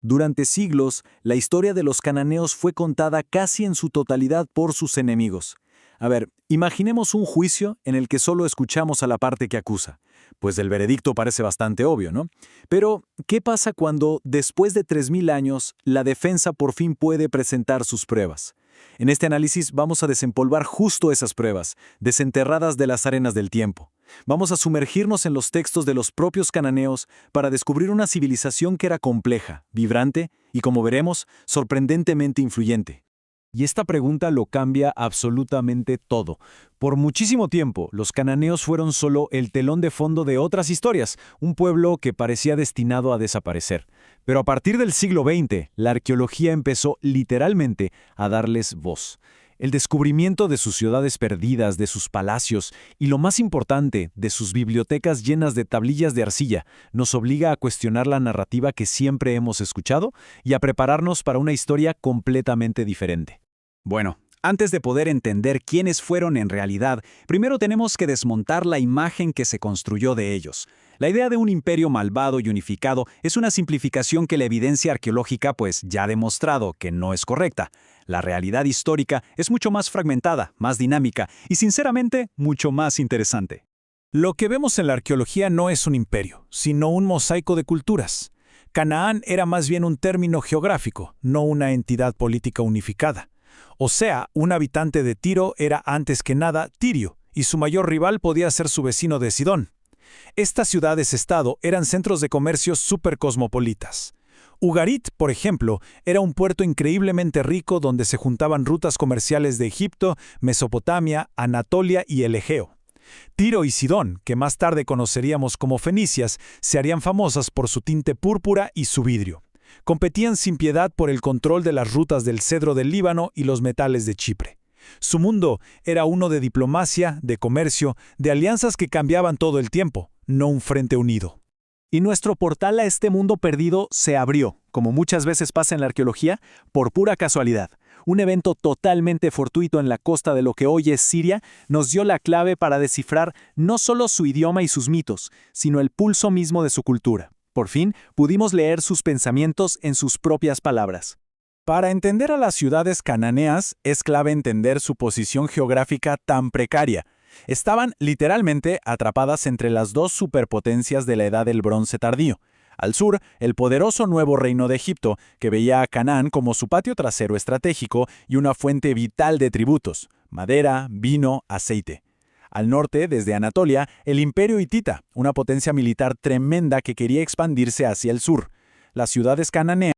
Durante siglos, la historia de los cananeos fue contada casi en su totalidad por sus enemigos. A ver, imaginemos un juicio en el que solo escuchamos a la parte que acusa. Pues el veredicto parece bastante obvio, ¿no? Pero, ¿qué pasa cuando, después de 3000 años, la defensa por fin puede presentar sus pruebas? En este análisis vamos a desempolvar justo esas pruebas, desenterradas de las arenas del tiempo. Vamos a sumergirnos en los textos de los propios cananeos para descubrir una civilización que era compleja, vibrante y, como veremos, sorprendentemente influyente. Y esta pregunta lo cambia absolutamente todo. Por muchísimo tiempo, los cananeos fueron solo el telón de fondo de otras historias, un pueblo que parecía destinado a desaparecer. Pero a partir del siglo XX, la arqueología empezó literalmente a darles voz. El descubrimiento de sus ciudades perdidas, de sus palacios y, lo más importante, de sus bibliotecas llenas de tablillas de arcilla, nos obliga a cuestionar la narrativa que siempre hemos escuchado y a prepararnos para una historia completamente diferente. Bueno, antes de poder entender quiénes fueron en realidad, primero tenemos que desmontar la imagen que se construyó de ellos. La idea de un imperio malvado y unificado es una simplificación que la evidencia arqueológica ya ha demostrado que no es correcta. La realidad histórica es mucho más fragmentada, más dinámica y, sinceramente, mucho más interesante. Lo que vemos en la arqueología no es un imperio, sino un mosaico de culturas. Canaán era más bien un término geográfico, no una entidad política unificada. O sea, un habitante de Tiro era antes que nada Tirio, y su mayor rival podía ser su vecino de Sidón. Estas ciudades-estado eran centros de comercio supercosmopolitas. Ugarit, por ejemplo, era un puerto increíblemente rico donde se juntaban rutas comerciales de Egipto, Mesopotamia, Anatolia y el Egeo. Tiro y Sidón, que más tarde conoceríamos como Fenicias, se harían famosas por su tinte púrpura y su vidrio. Competían sin piedad por el control de las rutas del cedro del Líbano y los metales de Chipre. Su mundo era uno de diplomacia, de comercio, de alianzas que cambiaban todo el tiempo, no un frente unido. Y nuestro portal a este mundo perdido se abrió, como muchas veces pasa en la arqueología, por pura casualidad. Un evento totalmente fortuito en la costa de lo que hoy es Siria nos dio la clave para descifrar no solo su idioma y sus mitos, sino el pulso mismo de su cultura. Por fin, pudimos leer sus pensamientos en sus propias palabras. Para entender a las ciudades cananeas, es clave entender su posición geográfica tan precaria. Estaban literalmente atrapadas entre las dos superpotencias de la Edad del Bronce tardío. Al sur, el poderoso nuevo reino de Egipto, que veía a Canaán como su patio trasero estratégico y una fuente vital de tributos: madera, vino, aceite. Al norte, desde Anatolia, el imperio hitita, una potencia militar tremenda que quería expandirse hacia el sur. Las ciudades cananeas